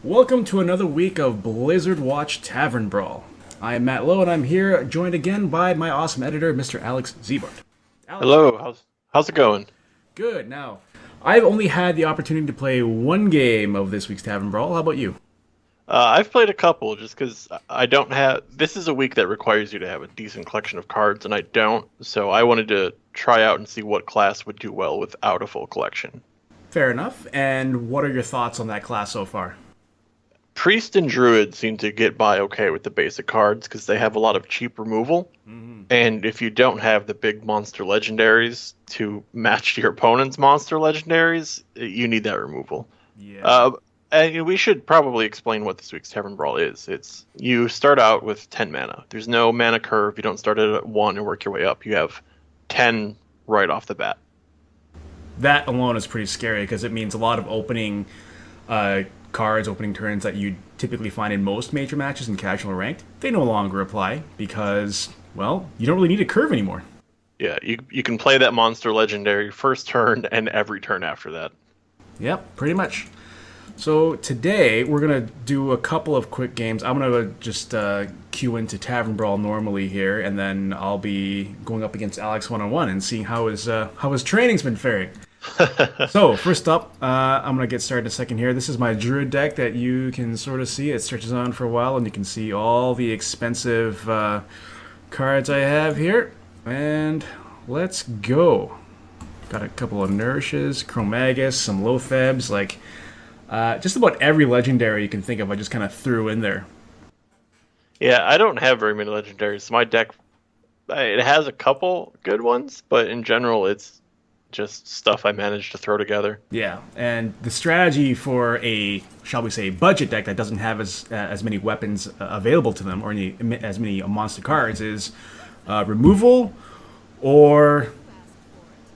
Welcome to another week of Blizzard Watch Tavern Brawl. I am Matt Lowe, and I'm here joined again by my awesome editor, Mr. Alex Zebart. Alex, Hello, how's it going? good. Now, I've only had the opportunity to play one game of this week's Tavern Brawl. How about you? I've played a couple just because I don't have. This is a week that requires you to have a decent collection of cards, and I don't. So I wanted to try out and see what class would do well without a full collection. Fair enough. And what are your thoughts on that class so far? Priest and Druid seem to get by okay with the basic cards because they have a lot of cheap removal. And if you don't have the big monster legendaries to match your opponent's monster legendaries, you need that removal. Yeah. And we should probably explain what this week's Tavern Brawl is. It's you start out with 10 mana. There's no mana curve. You don't start at 1 and work your way up. You have 10 right off the bat. That alone is pretty scary because it means a lot of opening cards, opening turns that you typically find in most major matches in casual and ranked, they no longer apply because, well, you don't really need a curve anymore. Yeah, you can play that monster legendary first turn and every turn after that. Yep, pretty much. So today we're going to do a couple of quick games. I'm going to just queue into Tavern Brawl normally here, and then I'll be going up against Alex one-on-one and seeing how his training's been faring. So, first up, I'm going to get started in a second here. This is my Druid deck that you can sort of see. It stretches on for a while, and you can see all the expensive cards I have here. And let's go. Got a couple of Nourishes, Chromagus, some Loathebs, like just about every legendary you can think of I just kind of threw in there. Yeah, I don't have very many legendaries. So my deck, it has a couple good ones, but in general, it's just stuff I managed to throw together. Yeah, and the strategy for a, shall we say, budget deck that doesn't have as many weapons available to them or as many monster cards is removal or,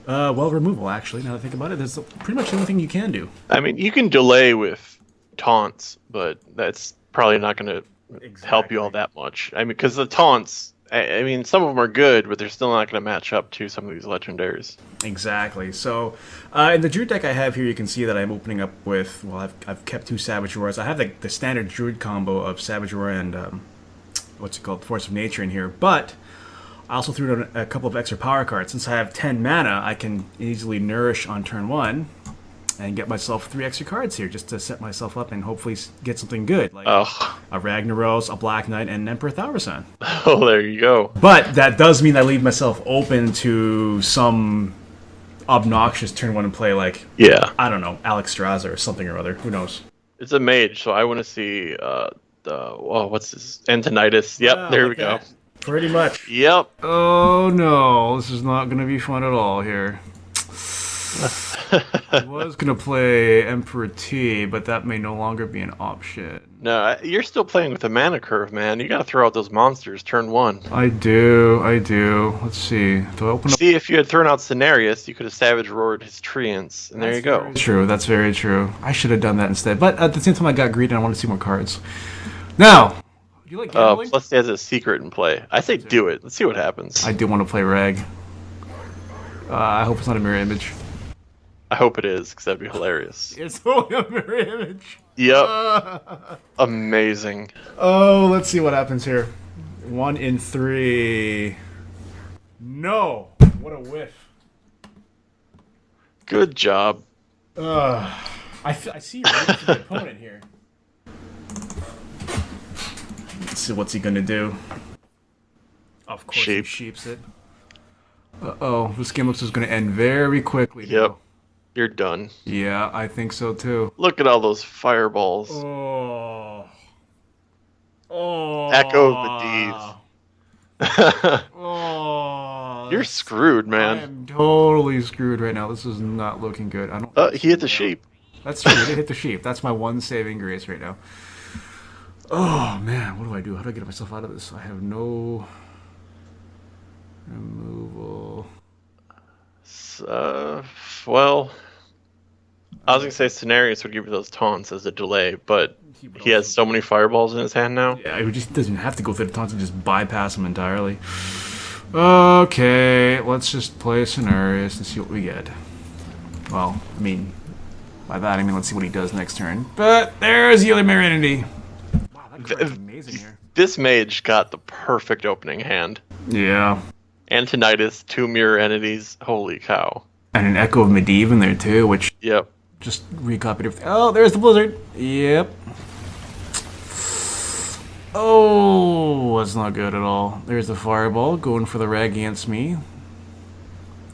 removal, actually, now that I think about it. That's pretty much the only thing you can do. I mean, you can delay with taunts, but that's probably not going to help you all that much. I mean, because the taunts, I mean, some of them are good, but they're still not going to match up to some of these legendaries. Exactly. So, in the Druid deck I have here, you can see that I'm opening up with, well, I've kept 2 Savage Roars. I have the standard Druid combo of Savage Roar and, Force of Nature in here, but I also threw in a couple of extra power cards. Since I have 10 mana, I can easily Nourish on turn 1 and get myself 3 extra cards here just to set myself up and hopefully get something good, like a Ragnaros, a Black Knight, and an Emperor Thaurissan. Oh, there you go. But that does mean I leave myself open to some obnoxious turn 1 play like, I don't know, Alex Straza or something or other. Who knows? It's a mage, so I want to see what's this? Antonitis. Yep, there we go. Pretty much. Yep. Oh no, this is not going to be fun at all here. I was going to play Emperor T, but that may no longer be an option. No, you're still playing with a mana curve, man. You got to throw out those monsters turn 1. I do. Let's see. Do I open up? See, if you had thrown out Cenarius, you could have Savage Roared his Treants, and there you go. That's very true. I should have done that instead. But at the same time, I got greedy and I want to see more cards. Now, you like gambling? Plus, he has a secret in play. I say do it. Let's see what happens. I do want to play Rag. I hope it's not a mirror image. I hope it is, because that'd be hilarious. It's only a mirror image. Yep. Amazing. Oh, let's see what happens here. 1 in 3. No. What a whiff. Good job. I see you're ready for the opponent here. Let's see what's he gonna do. Of course, he sheeps it. Uh-oh, this game looks like it's gonna end very quickly. Yep. Now. You're done. Yeah, I think so too. Look at all those fireballs. Oh. Echo of the D's. Oh. You're screwed, man. I am totally screwed right now. This is not looking good. I don't. He hit the sheep. That's true. He did hit the sheep. That's my one saving grace right now. Oh man, what do I do? How do I get myself out of this? I have no removal. Well, I was gonna say Cenarius would give you those taunts as a delay, but he has so many fireballs in his hand now. Yeah, he just doesn't have to go through the taunts and just bypass them entirely. Okay, let's just play Cenarius and see what we get. Well, I mean, By that, I mean, let's see what he does next turn. But there's the other Marinity. Wow, that card is amazing here. This mage got the perfect opening hand. Yeah. Antonitis, 2 mirror entities. Holy cow. And an Echo of Medivh in there, too, which Yep. just recopied everything. Oh, there's the Blizzard. Yep. Oh, that's not good at all. There's the Fireball going for the rag against me.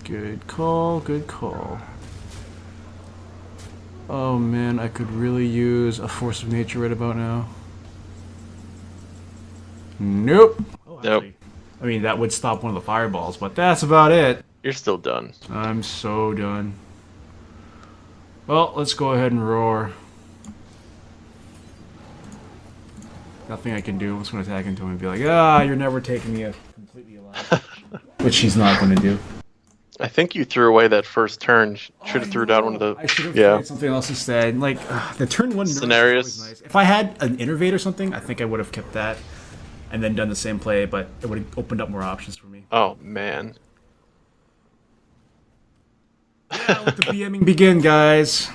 Good call, good call. Oh man, I could really use a Force of Nature right about now. Nope. Oh, Nope. I mean, that would stop one of the fireballs, but that's about it. You're still done. I'm so done. Well, let's go ahead and roar. Nothing I can do. I'm just going to attack into him and be like, ah, you're never taking me completely alive. Which he's not going to do. I think you threw away that first turn. Should have threw down one of the. I should have Yeah. played something else instead. Like, the turn one Scenarios. is always nice. If I had an Innervate or something, I think I would have kept that and then done the same play, but it would have opened up more options for me. Oh, man. Yeah, let the BMing begin, guys.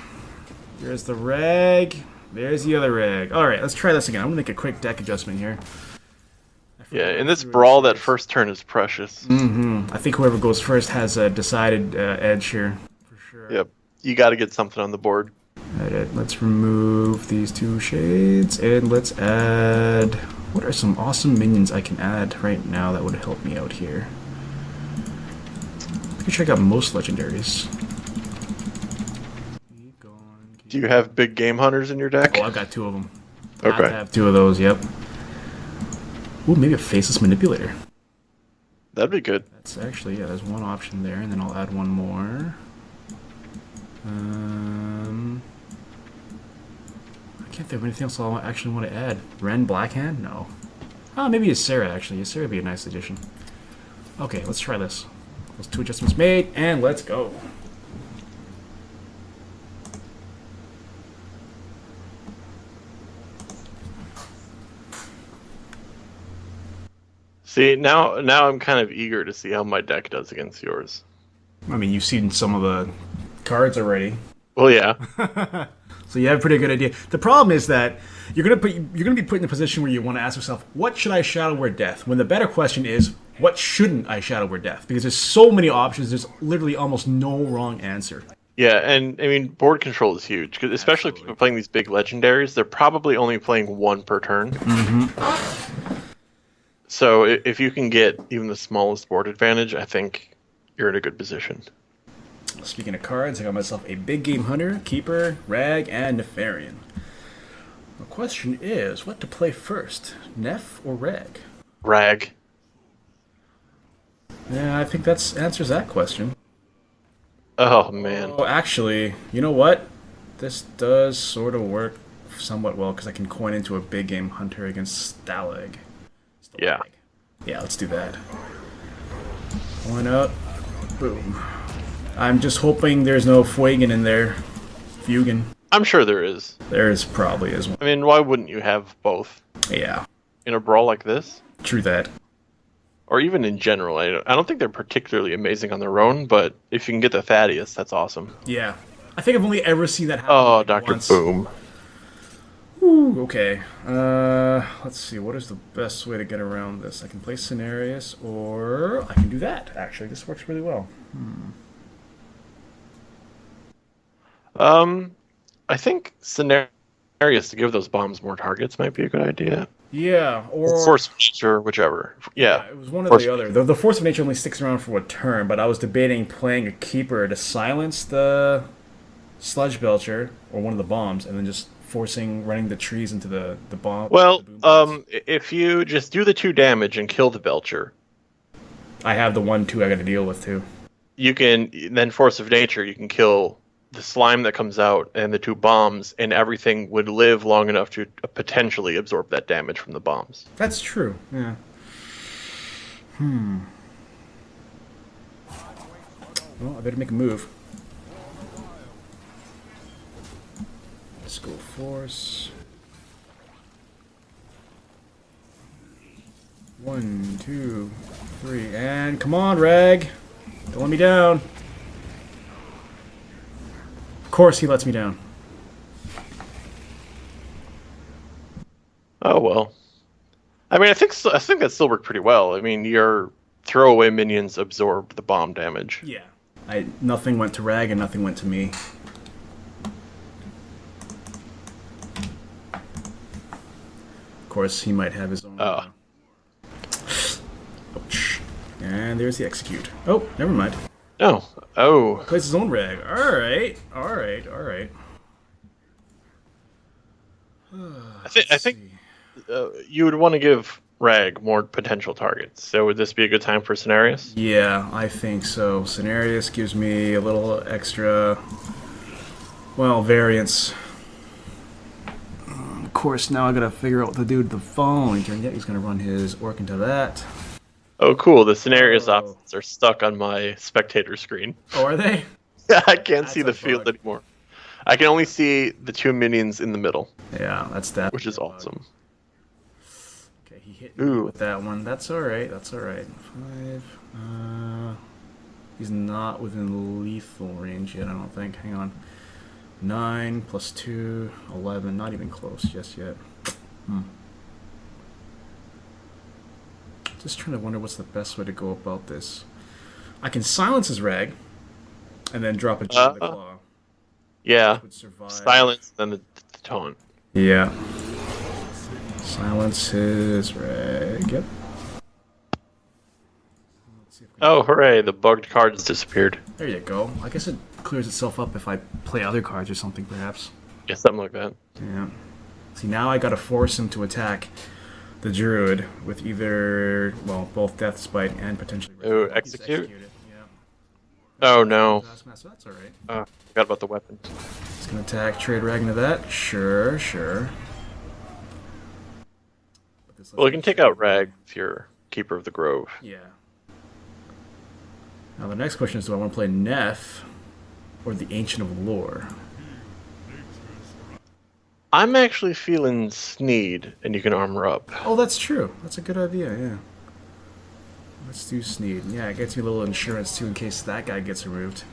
There's the rag. There's the other rag. Alright, let's try this again. I'm going to make a quick deck adjustment here. Yeah, in this brawl, that first turn is precious. I think whoever goes first has a decided edge here. For sure. Yep. You got to get something on the board. Alright, let's remove these 2 shades and let's add... What are some awesome minions I can add right now that would help me out here? Pretty sure I got most legendaries. Keep going, keep Do you have big game hunters in your deck? Oh, I've got 2 of them. Okay. I have 2 of those, yep. Ooh, maybe a Faceless Manipulator. That'd be good. That's actually, yeah, there's one option there, and then I'll add one more. I can't think of anything else I actually want to add. Ren Blackhand? No. Oh, maybe Ysera, actually. Ysera would be a nice addition. Okay, let's try this. Those 2 adjustments made, and let's go. See, now I'm kind of eager to see how my deck does against yours. I mean, you've seen some of the cards already. Well, yeah. So you have a pretty good idea. The problem is that you're gonna be put in a position where you want to ask yourself, what should I Shadow Word Death? When the better question is, what shouldn't I Shadow Word Death? Because there's so many options, there's literally almost no wrong answer. Yeah, and I mean, board control is huge, 'cause especially if people are playing these big legendaries, they're probably only playing 1 per turn. So if you can get even the smallest board advantage, I think you're in a good position. Speaking of cards, I got myself a Big Game Hunter, Keeper, Rag, and Nefarian. The question is, what to play first, Nef or Rag? Rag. Yeah, I think that answers that question. Oh, man. Oh, actually, you know what? This does sort of work somewhat well, because I can coin into a Big Game Hunter against Stalag. Yeah. Yeah, let's do that. Coin up. Boom. I'm just hoping there's no Fuegan in there. Fuegan. I'm sure there is. There's probably is one. I mean, why wouldn't you have both? Yeah, In a brawl like this? true that. Or even in general. I don't think they're particularly amazing on their own, but if you can get the Thaddeus, that's awesome. Yeah. I think I've only ever seen that happen Oh, like Dr. once. Boom. Ooh, okay. Let's see. What is the best way to get around this? I can play Cenarius, or I can do that. Actually, this works really well. I think Scenarius to give those bombs more targets might be a good idea. Yeah, or Force feature, whichever. Yeah. it was one or Force the other. The Force of Nature only sticks around for a turn, but I was debating playing a Keeper to silence the Sludge Belcher or one of the bombs, and then just running the trees into the bomb. Well, the boom bombs. if you just do the 2 damage and kill the Belcher, I have the 1/2 I got to deal with too. you can then Force of Nature. You can kill the slime that comes out and the 2 bombs, and everything would live long enough to potentially absorb that damage from the bombs. That's true. Yeah. Well, I better make a move. Let's go Force. 1, 2, 3, and come on, Rag! Don't let me down. Of course he lets me down. Oh well. I mean, I think that still worked pretty well. I mean, your throwaway minions absorb the bomb damage. Yeah. Nothing went to Rag and nothing went to me. Of course, he might have his own. Oh. Ouch. And there's the execute. Oh, never mind. No. Oh. Plays his own Rag. Alright. I think you would want to give Rag more potential targets. So would this be a good time for Cenarius? Yeah, I think so. Cenarius gives me a little extra, well, variance. Of course, now I gotta figure out what to do to the following turn. Yeah, he's gonna run his Orc into that. Oh, cool. The Cenarius options are stuck on my spectator screen. Oh, are they? I can't see That's the a field bug. anymore. I can only see the two minions in the middle, Yeah, that's that. which is awesome. Okay, he hit me Ooh. with that one. That's alright, 5. He's not within lethal range yet, I don't think. Hang on. 9 plus 2, 11. Not even close just yet. Just trying to wonder what's the best way to go about this. I can silence his Rag, and then drop a Gem of the Claw. Yeah. Would survive. Silence, then the taunt. Yeah. Silence his Rag. Yep. Let's see if we can- Oh, hooray. The bugged cards disappeared. There you go. I guess it clears itself up if I play other cards or something, perhaps. Yeah, something like that. Yeah. See, now I gotta force him to attack the Druid with either, well, both Death Spite and potentially... Oh, He's execute? executed, yeah. Oh, no. So that's alright. Forgot about the weapon. He's gonna attack, trade Rag into that. Sure. But this Well, you lets can me take show- out Rag if you're Keeper of the Grove. Yeah. Now the next question is, do I want to play Neff or the Ancient of Lore? I'm actually feeling Sneed, and you can armor up. Oh, that's true. That's a good idea, yeah. Let's do Sneed. Yeah, it gets me a little insurance, too, in case that guy gets removed.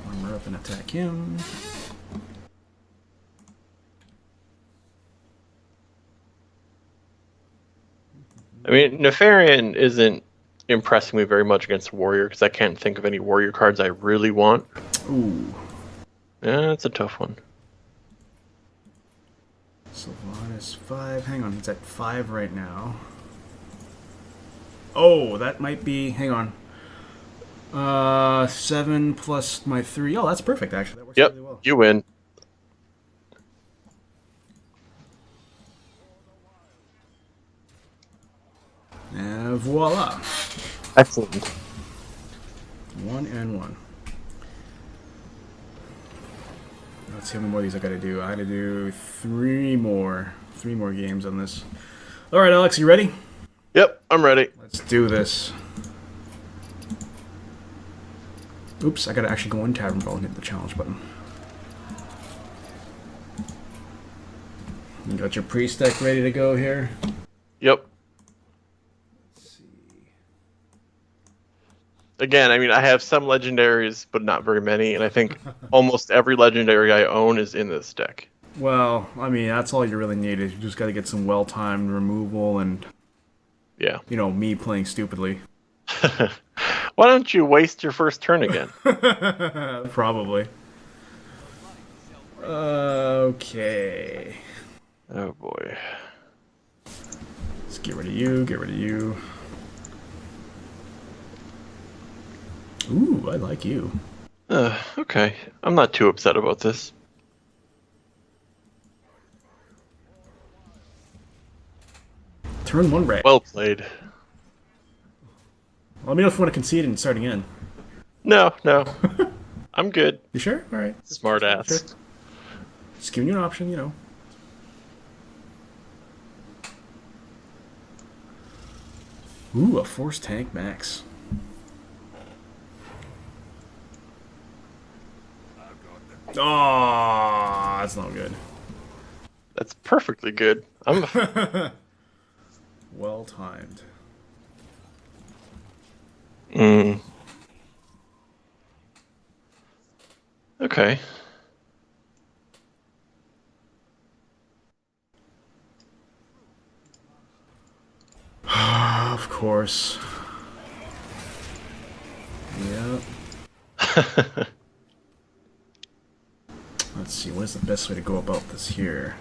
Armor up and attack him. I mean, Nefarian isn't impressing me very much against Warrior, because I can't think of any Warrior cards I really want. Ooh. Yeah, that's a tough one. Sylvanas 5. Hang on, he's at 5 right now. Oh, that might be... Hang on. 7 plus my 3. Oh, that's perfect, actually. That works Yep, really well. you win. And voila. Excellent. 1 and 1. Let's see how many more of these I gotta do. I gotta do 3 more. 3 more games on this. Alright, Alex, you ready? Yep, I'm ready. Let's do this. Oops, I gotta actually go in Tavern Brawl and hit the challenge button. You got your priest deck ready to go here? Yep. Let's see. Again, I mean, I have some legendaries, but not very many, and I think almost every legendary I own is in this deck. Well, I mean, that's all you really need is you just gotta get some well-timed removal and, Yeah. you know, me playing stupidly. Why don't you waste your first turn again? Probably. Okay. Oh boy. Let's get rid of you, get rid of you. Ooh, I like you. Okay. I'm not too upset about this. Turn 1 Rag. Well played. Let me know if you want to concede and start again. No. I'm good. You sure? Alright. Smart ass. Sure. Just giving you an option, you know. Ooh, a Force Tank Max. Oh, that's not good. That's perfectly good. I'm Well timed. Okay. course. Yep. Let's see, what is the best way to go about this here?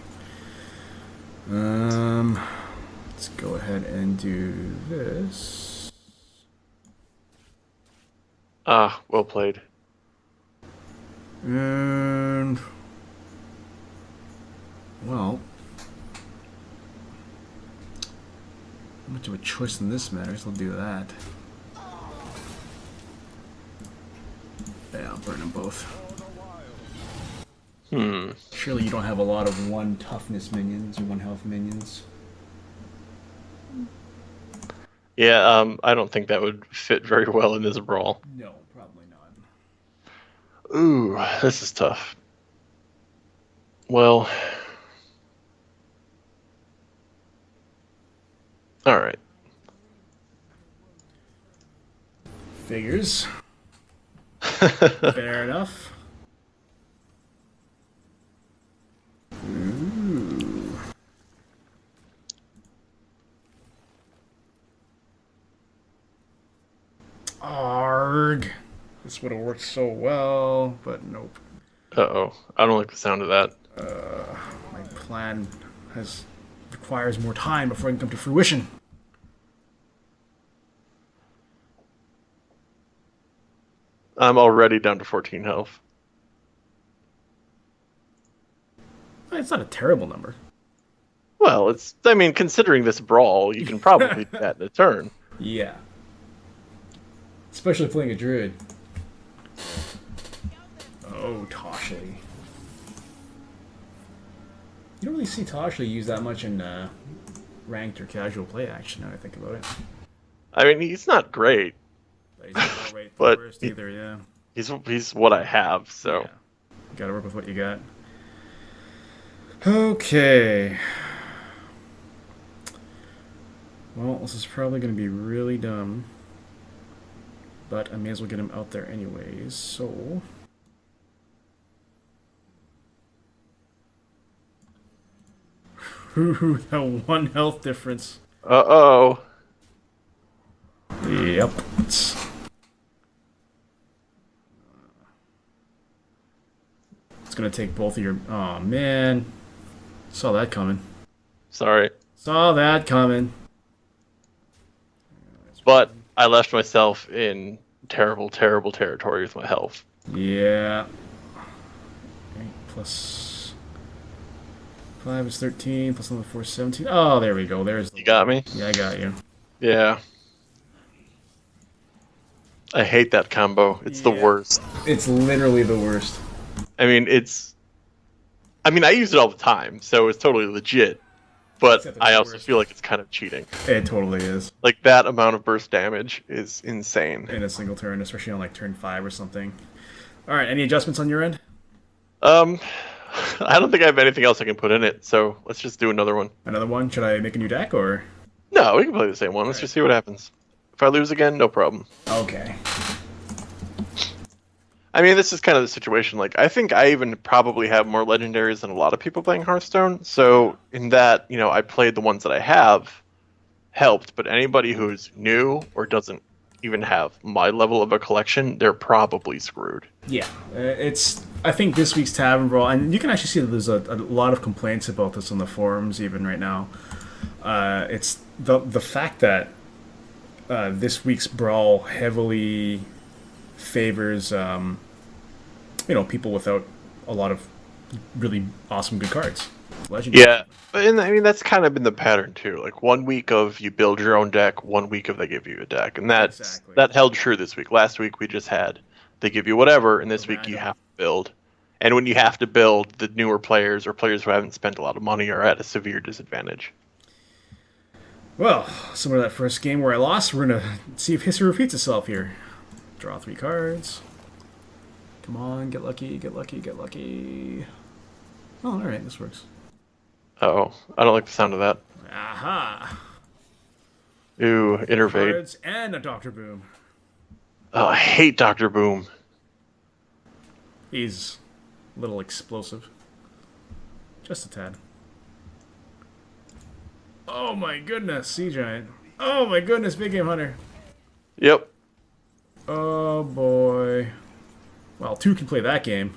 Let's go ahead and do this. Ah, well played. And well, how much of a choice in this matter, so I'll do that. Yeah, I'll burn them both. Surely you don't have a lot of 1 toughness minions or 1 health minions. Yeah, I don't think that would fit very well in this brawl. No, probably not. Ooh, this is tough. Well, all right. Figures. Fair enough. Ooh. Arg. This would have worked so well, but nope. Uh-oh. I don't like the sound of that. My plan requires more time before it can come to fruition. I'm already down to 14 health. It's not a terrible number. Well, I mean, considering this brawl, you can probably do that in a turn. Yeah. Especially playing a druid. Oh, Toshly. You don't really see Toshly used that much in ranked or casual play action, now I think about it. I mean, he's not great. But he's not right the But worst either, yeah. He's what I have, so. Yeah. You gotta work with what you got. Okay. Well, this is probably going to be really dumb. But I may as well get him out there anyways, so... Ooh, that 1 health difference. Uh-oh. Yep. It's going to take both of your... Oh, man. Saw that coming. Sorry. Saw that coming. But I left myself in terrible, terrible territory with my health. Yeah. 8 plus 5 is 13, plus another 4 is 17. Oh, there we go. There's You got me? Yeah, I got you. Yeah. I hate that combo. It's the worst. It's literally the worst. I mean, I use it all the time, so it's totally legit. But I also feel like it's kind of cheating. It totally is. Like, that amount of burst damage is insane. In a single turn, especially on like turn 5 or something. Alright, any adjustments on your end? I don't think I have anything else I can put in it, so let's just do another one. Another one? Should I make a new deck or? No, we can play the same one. Let's just see what happens. If I lose again, no problem. Okay. I mean, this is kind of the situation. Like, I think I even probably have more legendaries than a lot of people playing Hearthstone. So, in that, I played the ones that I have, helped. But anybody who's new or doesn't even have my level of a collection, they're probably screwed. Yeah, I think this week's Tavern Brawl, and you can actually see that there's a lot of complaints about this on the forums even right now. It's the fact that this week's Brawl heavily favors people without a lot of really awesome good cards. Legendary. Yeah, and I mean that's kind of been the pattern too. Like 1 week of you build your own deck, 1 week of they give you a deck, and that held true this week. Last week we just had they give you whatever, and this week you have to build. And when you have to build, the newer players or players who haven't spent a lot of money are at a severe disadvantage. Well, similar to that first game where I lost, we're gonna see if history repeats itself here. Draw 3 cards. Come on, get lucky, get lucky, get lucky. Oh, alright, this works. Uh-oh, I don't like the sound of that. Aha! Ooh, innervate. Cards and a Dr. Boom. Oh, I hate Dr. Boom. He's a little explosive. Just a tad. Oh my goodness, Sea Giant. Oh my goodness, Big Game Hunter. Yep. Oh boy. Well, 2 can play that game.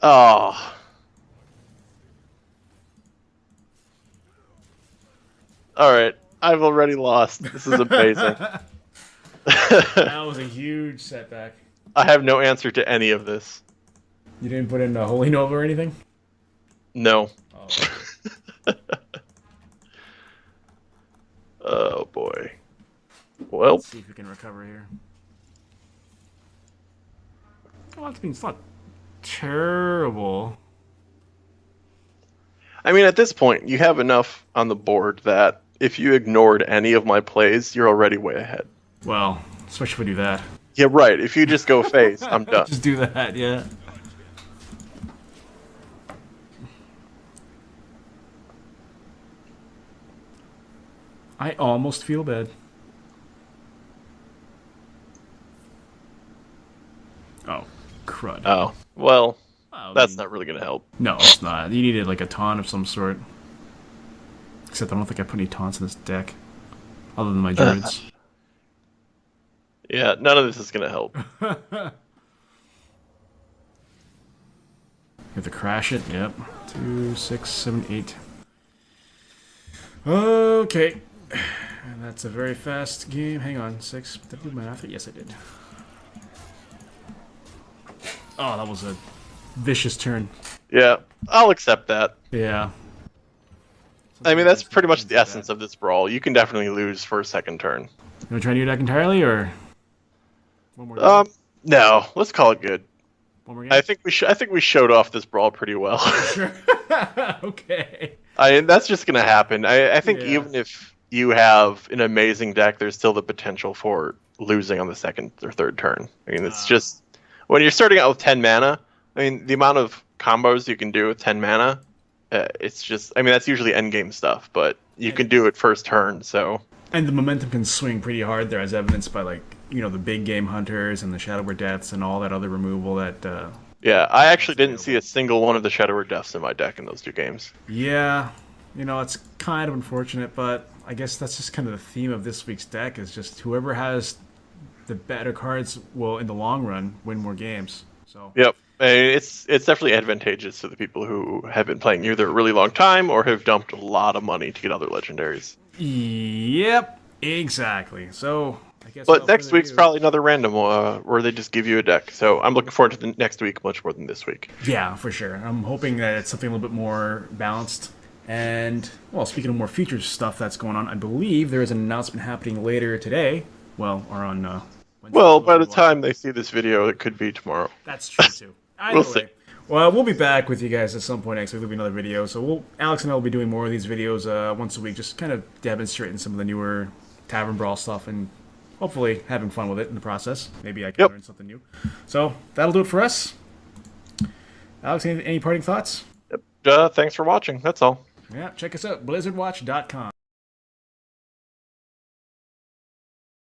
Oh. All right. I've already lost. This is amazing. That was a huge setback. I have no answer to any of this. You didn't put in a Holy Nova or anything? No. Oh. Oh boy. Well, Let's see if we can recover here. Oh, it's not terrible. I mean, at this point, you have enough on the board that if you ignored any of my plays, you're already way ahead. Well, especially if we do that. Yeah, right. If you just go face, I'm done. Just do that, yeah. I almost feel bad. Oh, crud. Oh, well, Oh, that's not really going to help. No, it's not. You needed like a taunt of some sort. Except I don't think I put any taunts in this deck. Other than my druids. Yeah, none of this is going to help. You have to crash it. Yep. 2, 6, 7, 8. Okay. And that's a very fast game. Hang on. 6. Did I do my math? Yes, I did. Oh, that was a vicious turn. Yeah, I'll accept that. Yeah. I mean, that's pretty much the essence of this brawl. You can definitely lose for a second turn. You want to try a new deck entirely, or one more game? No, let's call it good. One more game? I think we showed off this brawl pretty well. Sure. Okay. That's just gonna happen. I think Yeah. even if you have an amazing deck, there's still the potential for losing on the second or third turn. I mean, it's just when you're starting out with 10 mana. I mean, the amount of combos you can do with 10 mana, it's just. I mean, that's usually end game stuff, but you can do it first turn. So. And the momentum can swing pretty hard there, as evidenced by, like, you know, the big game hunters and the Shadowward Deaths and all that other removal that. Yeah, I actually didn't see a single one of the Shadowward Deaths in my deck in those 2 games. Yeah, you know, it's kind of unfortunate, but I guess that's just kind of the theme of this week's deck is just whoever has the better cards will, in the long run, win more games. So. Yep. It's definitely advantageous to the people who have been playing either a really long time or have dumped a lot of money to get other legendaries. Yep, exactly. So, I guess. But next week's probably another random where they just give you a deck. So I'm looking forward to the next week much more than this week. Yeah, for sure. I'm hoping that it's something a little bit more balanced. And, well, speaking of more features stuff that's going on, I believe there is an announcement happening later today. Well, or on Wednesday. Well, by the time they see this video, it could be tomorrow. That's true, too. We'll see. Well, we'll be back with you guys at some point next week. There'll be another video. So Alex and I will be doing more of these videos once a week, just kind of demonstrating some of the newer Tavern Brawl stuff and hopefully having fun with it in the process. Maybe I can learn something new. So that'll do it for us. Alex, any parting thoughts? Yep. Thanks for watching. That's all. Yeah, check us out, blizzardwatch.com.